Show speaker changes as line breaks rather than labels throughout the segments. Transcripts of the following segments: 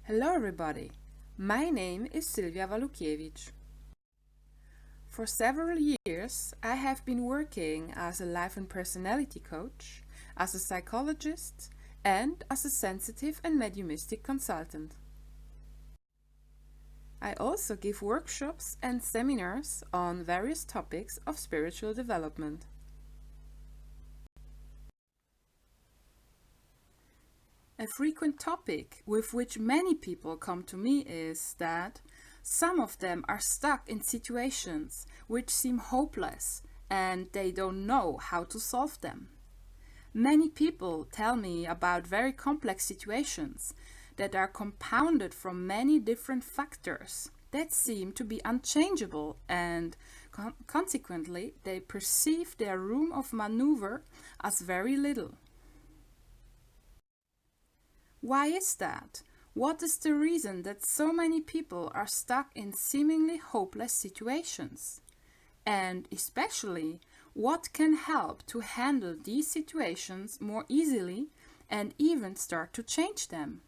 Hello everybody, my name is Sylwia Walukiewicz. For several years I have been working as a life and personality coach, as a psychologist and as a sensitive and mediumistic consultant. I also give workshops and seminars on various topics of spiritual development. A frequent topic with which many people come to me is that some of them are stuck in situations which seem hopeless and they don't know how to solve them. Many people tell me about very complex situations that are compounded from many different factors that seem to be unchangeable, and consequently they perceive their room of maneuver as very little. Why is that? What is the reason that so many people are stuck in seemingly hopeless situations? And especially, what can help to handle these situations more easily and even start to change them?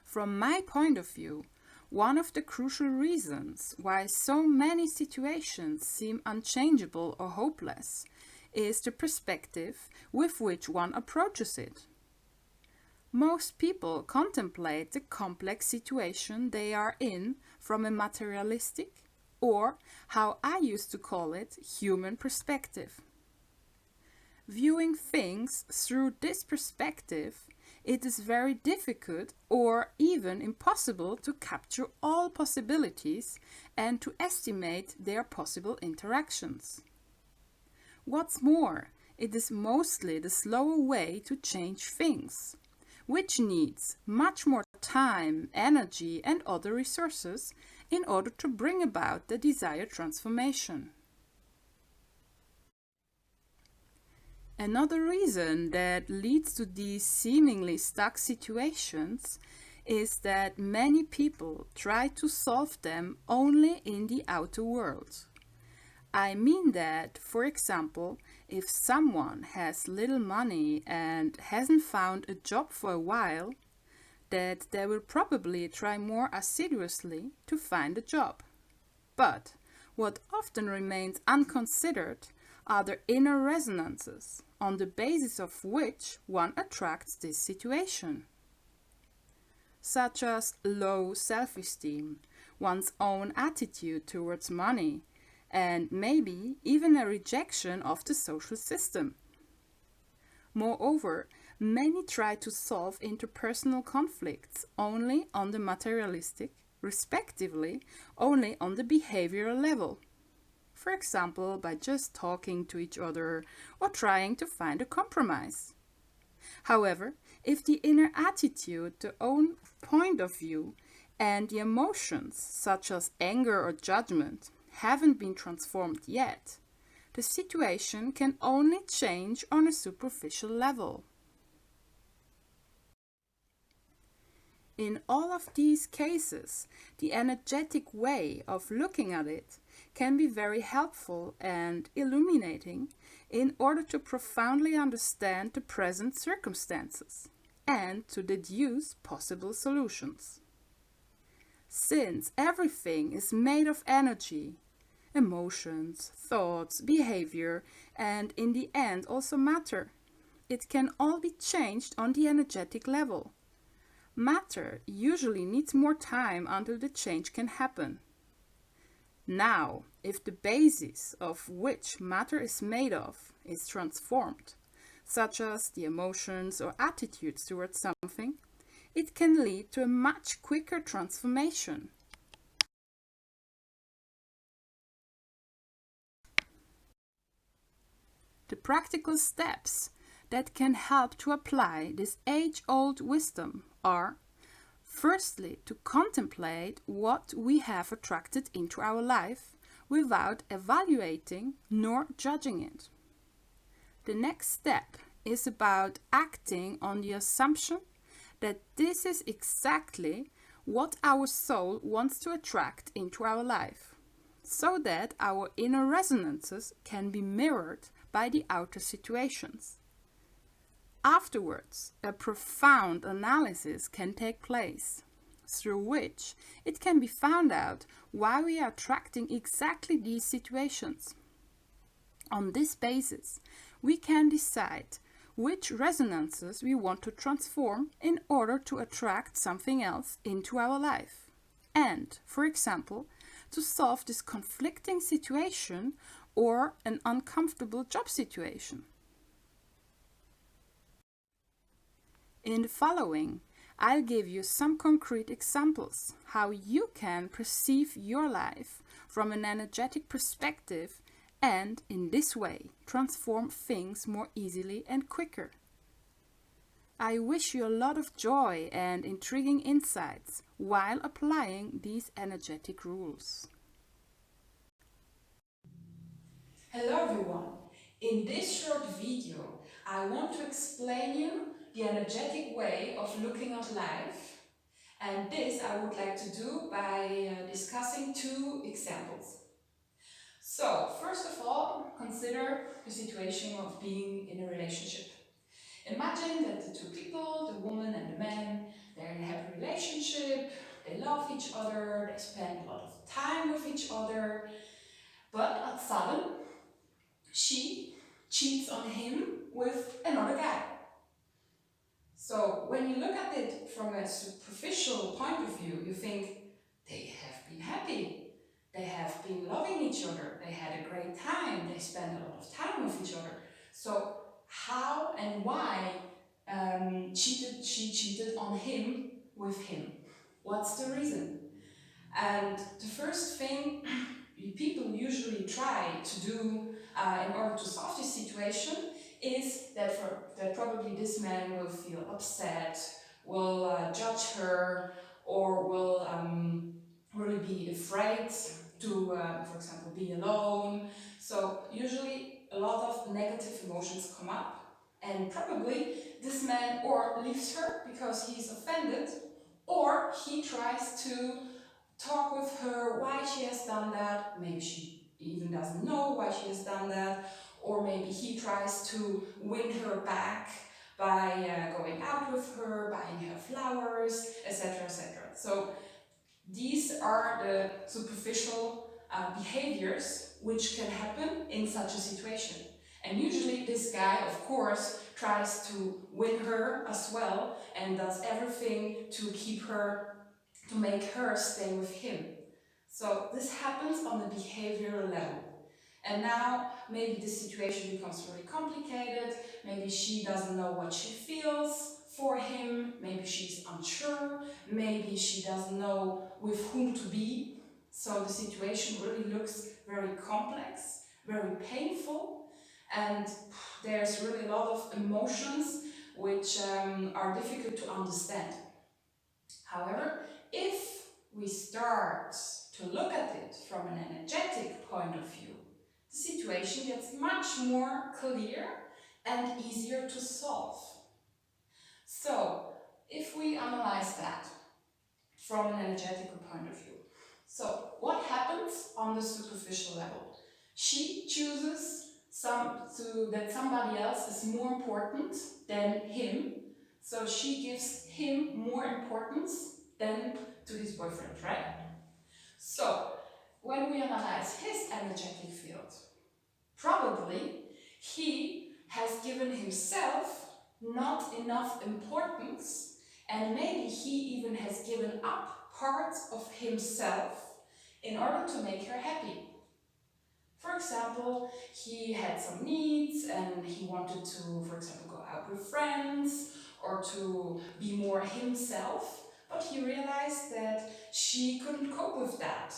From my point of view, one of the crucial reasons why so many situations seem unchangeable or hopeless is the perspective with which one approaches it. Most people contemplate the complex situation they are in from a materialistic, or how I used to call it, human perspective. Viewing things through this perspective, it is very difficult or even impossible to capture all possibilities and to estimate their possible interactions. What's more, it is mostly the slower way to change things, which needs much more time, energy and other resources in order to bring about the desired transformation. Another reason that leads to these seemingly stuck situations is that many people try to solve them only in the outer world. I mean that, for example, if someone has little money and hasn't found a job for a while, that they will probably try more assiduously to find a job. But what often remains unconsidered are the inner resonances on the basis of which one attracts this situation, such as low self-esteem, one's own attitude towards money, and maybe even a rejection of the social system. Moreover, many try to solve interpersonal conflicts only on the materialistic, respectively only on the behavioral level. For example, by just talking to each other or trying to find a compromise. However, if the inner attitude, the own point of view, and the emotions, such as anger or judgment, haven't been transformed yet, the situation can only change on a superficial level. In all of these cases, the energetic way of looking at it can be very helpful and illuminating in order to profoundly understand the present circumstances and to deduce possible solutions. Since everything is made of energy, emotions, thoughts, behavior, and in the end also matter, it can all be changed on the energetic level. Matter usually needs more time until the change can happen. Now, if the basis of which matter is made of is transformed, such as the emotions or attitudes towards something, it can lead to a much quicker transformation. The practical steps that can help to apply this age-old wisdom are: firstly, to contemplate what we have attracted into our life without evaluating nor judging it. The next step is about acting on the assumption that this is exactly what our soul wants to attract into our life, so that our inner resonances can be mirrored by the outer situations. Afterwards, a profound analysis can take place, through which it can be found out why we are attracting exactly these situations. On this basis, we can decide which resonances we want to transform in order to attract something else into our life. And, for example, to solve this conflicting situation or an uncomfortable job situation. In the following, I'll give you some concrete examples how you can perceive your life from an energetic perspective and in this way transform things more easily and quicker. I wish you a lot of joy and intriguing insights while applying these energetic rules.
Hello everyone! In this short video, I want to explain you the energetic way of looking at life, and this I would like to do by discussing two examples. So, first of all, consider the situation of being in a relationship. Imagine that the two people, the woman and the man, they're in a happy relationship, they love each other, they spend a lot of time with each other, but at sudden she cheats on him with another guy. So when you look at it from a superficial point of view, you think they have been happy, they have been loving each other, they had a great time, they spent a lot of time with each other. So how and why she cheated on him with him? What's the reason? And the first thing people usually try to do in order to solve this situation is that probably this man will feel upset, will judge her, or will really be afraid to, for example, be alone. So usually a lot of negative emotions come up, and probably this man or leaves her because he's offended, or he tries to talk with her why she has done that. Maybe she even doesn't know why she has done that, or maybe he tries to win her back by going out with her, buying her flowers, etc., etc. So these are the superficial behaviors which can happen in such a situation. And usually this guy, of course, tries to win her as well and does everything to keep her, to make her stay with him. So this happens on the behavioral level. And now maybe the situation becomes really complicated. Maybe she doesn't know what she feels for him. Maybe she's unsure. Maybe she doesn't know with whom to be. So the situation really looks very complex, very painful, and there's really a lot of emotions which are difficult to understand. However, if we start to look at it from an energetic point of view, the situation gets much more clear and easier to solve. So, if we analyze that from an energetical point of view, so what happens on the superficial level? She chooses that somebody else is more important than him, so she gives him more importance than to his boyfriend, right? So, when we analyze his energetic field, probably he has given himself not enough importance, and maybe he even has given up parts of himself in order to make her happy. For example, he had some needs and he wanted to, for example, go out with friends or to be more himself, but he realized that she couldn't cope with that.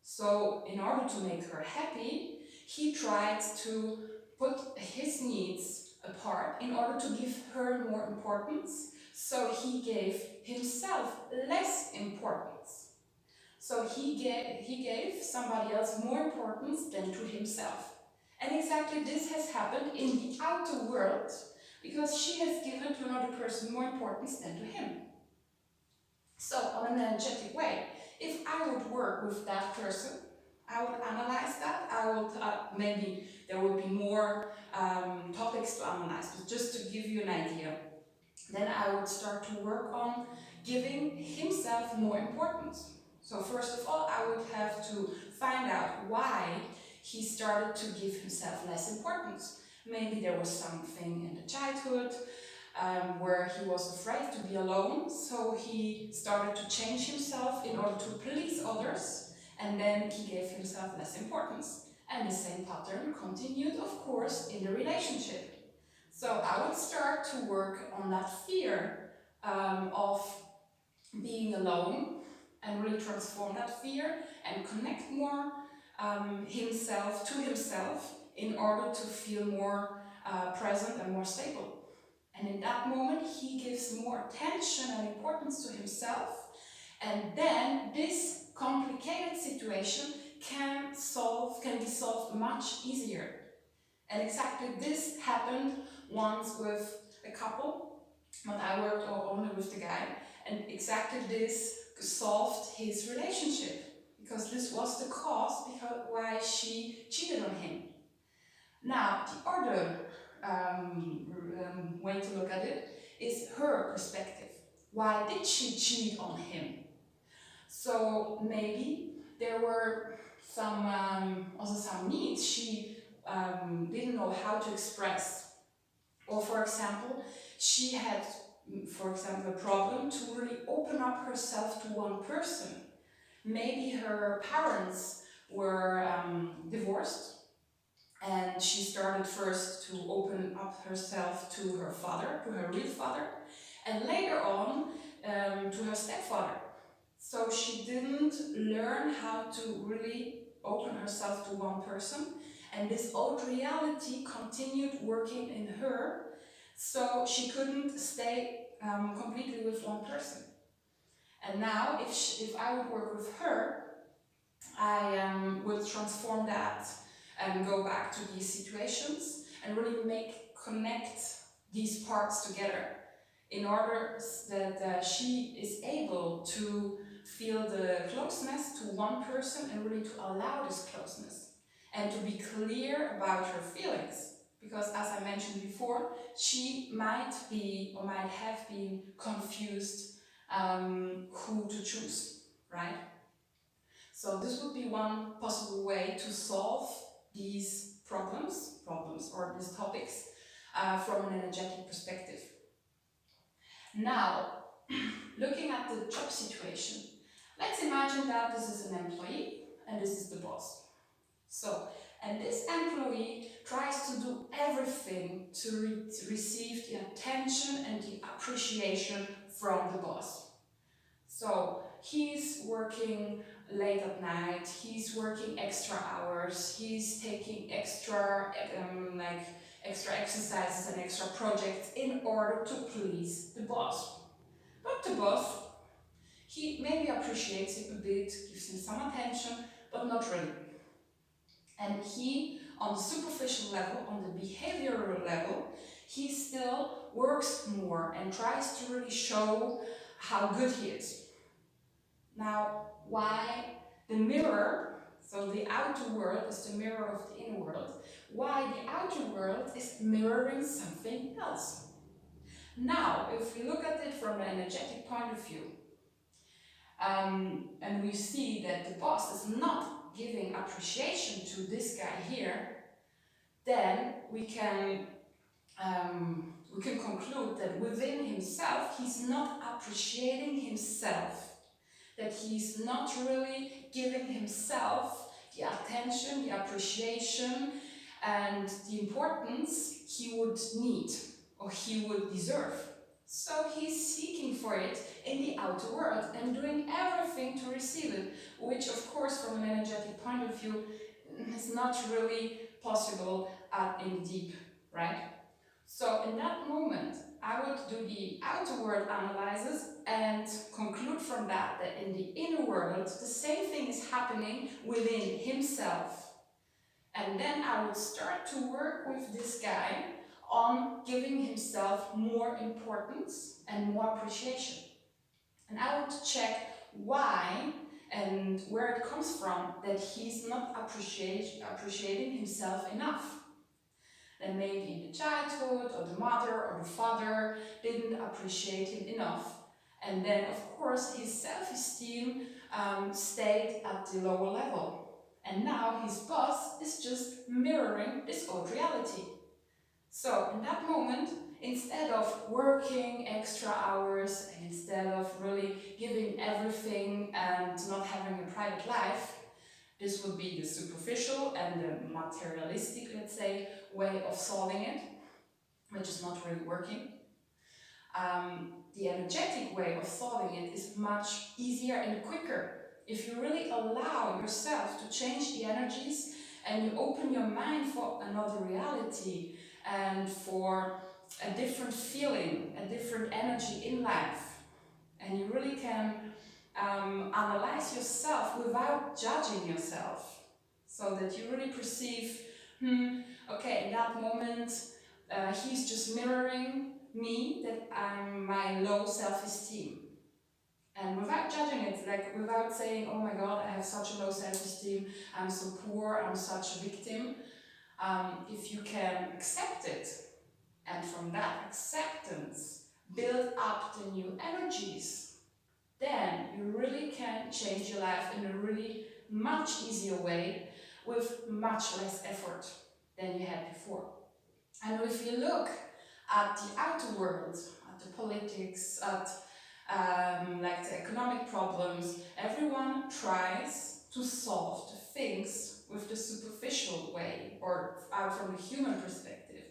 So, in order to make her happy, he tried to put his needs apart in order to give her more importance. So, he gave himself less importance. So he gave somebody else more importance than to himself. And exactly this has happened in the outer world because she has given to another person more importance than to him. So on an energetic way, if I would work with that person, I would analyze that. I would maybe there would be more topics to analyze, but just to give you an idea, then I would start to work on giving himself more importance. So first of all, I would have to find out why he started to give himself less importance. Maybe there was something in the childhood where he was afraid to be alone, so he started to change himself in order to please others, and then he gave himself less importance. And the same pattern continued, of course, in the relationship. So I would start to work on that fear of being alone and really transform that fear and connect more himself to himself in order to feel more present and more stable. And in that moment, he gives more attention and importance to himself. And then this complicated situation can be solved much easier. And exactly this happened once with a couple, but I worked only with the guy. And exactly this solved his relationship, because this was the cause why she cheated on him. Now, the other way to look at it is her perspective. Why did she cheat on him? So maybe there were also some needs she didn't know how to express. Or for example, she had, for example, a problem to really open up herself to one person. Maybe her parents were divorced, and she started first to open up herself to her father, to her real father, and later on to her stepfather. So she didn't learn how to really open herself to one person, and this old reality continued working in her, so she couldn't stay completely with one person. And now, if I would work with her, I would transform that and go back to these situations and really connect these parts together in order that she is able to feel the closeness to one person and really to allow this closeness and to be clear about her feelings. Because as I mentioned before, she might be or might have been confused who to choose, right? So this would be one possible way to solve these problems or these topics from an energetic perspective. Now, looking at the job situation, let's imagine that this is an employee and this is the boss. And this employee tries to do everything to receive the attention and the appreciation from the boss. So he's working late at night, he's working extra hours, he's taking extra exercises and extra projects in order to please the boss. But the boss, he maybe appreciates it a bit, gives him some attention, but not really. And he, on the superficial level, on the behavioral level, he still works more and tries to really show how good he is. Now, why the mirror, so the outer world is the mirror of the inner world, why the outer world is mirroring something else. Now, if we look at it from an energetic point of view, and we see that the boss is not giving appreciation to this guy here, then we can conclude that within himself, he's not appreciating himself, that he's not really giving himself the attention, the appreciation, and the importance he would need or he would deserve. So he's seeking for it in the outer world and doing everything to receive it, which of course from an energetic point of view is not really possible in deep, right? So in that moment, I would do the outer world analysis and conclude from that in the inner world, the same thing is happening within himself. And then I would start to work with this guy on giving himself more importance and more appreciation. And I would check why and where it comes from, that he's not appreciating himself enough. And maybe in the childhood, or the mother or the father didn't appreciate him enough. And then, of course, his self-esteem stayed at the lower level. And now his boss is just mirroring this old reality. So in that moment, instead of working extra hours and instead of really giving everything and not having a private life, this would be the superficial and the materialistic, let's say, way of solving it, which is not really working. The energetic way of solving it is much easier and quicker. If you really allow yourself to change the energies and you open your mind for another reality and for a different feeling, a different energy in life, and you really can analyze yourself without judging yourself, so that you really perceive, okay, in that moment, he's just mirroring me, that I'm my low self-esteem. And without judging it, like without saying, oh my god, I have such a low self-esteem, I'm so poor, I'm such a victim. If you can accept it, and from that acceptance, build up the new energies, then you really can change your life in a really much easier way with much less effort than you had before. And if you look at the outer world, at the politics, at like the economic problems, everyone tries to solve the things with the superficial way, or out from the human perspective.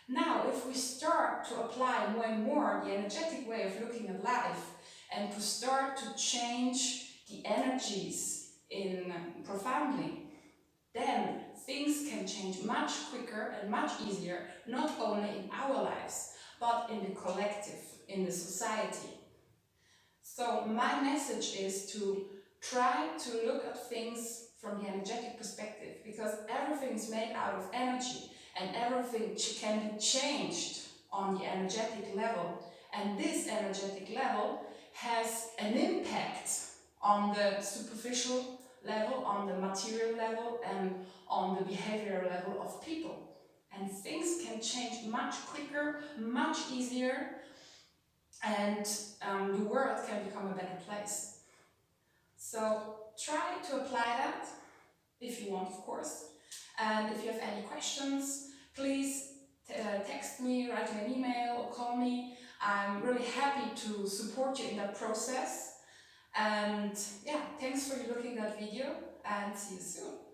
Now, if we start to apply more and more the energetic way of looking at life, and to start to change the energies in profoundly, then things can change much quicker and much easier, not only in our lives, but in the collective, in the society. So my message is to try to look at things from the energetic perspective, because everything is made out of energy and everything can be changed on the energetic level. And this energetic level has an impact on the superficial level, on the material level, and on the behavioral level of people. And things can change much quicker, much easier, and the world can become a better place. So try to apply that, if you want, of course. And if you have any questions, please text me, write me an email, or call me. I'm really happy to support you in that process. And yeah, thanks for looking at that video, and see you soon.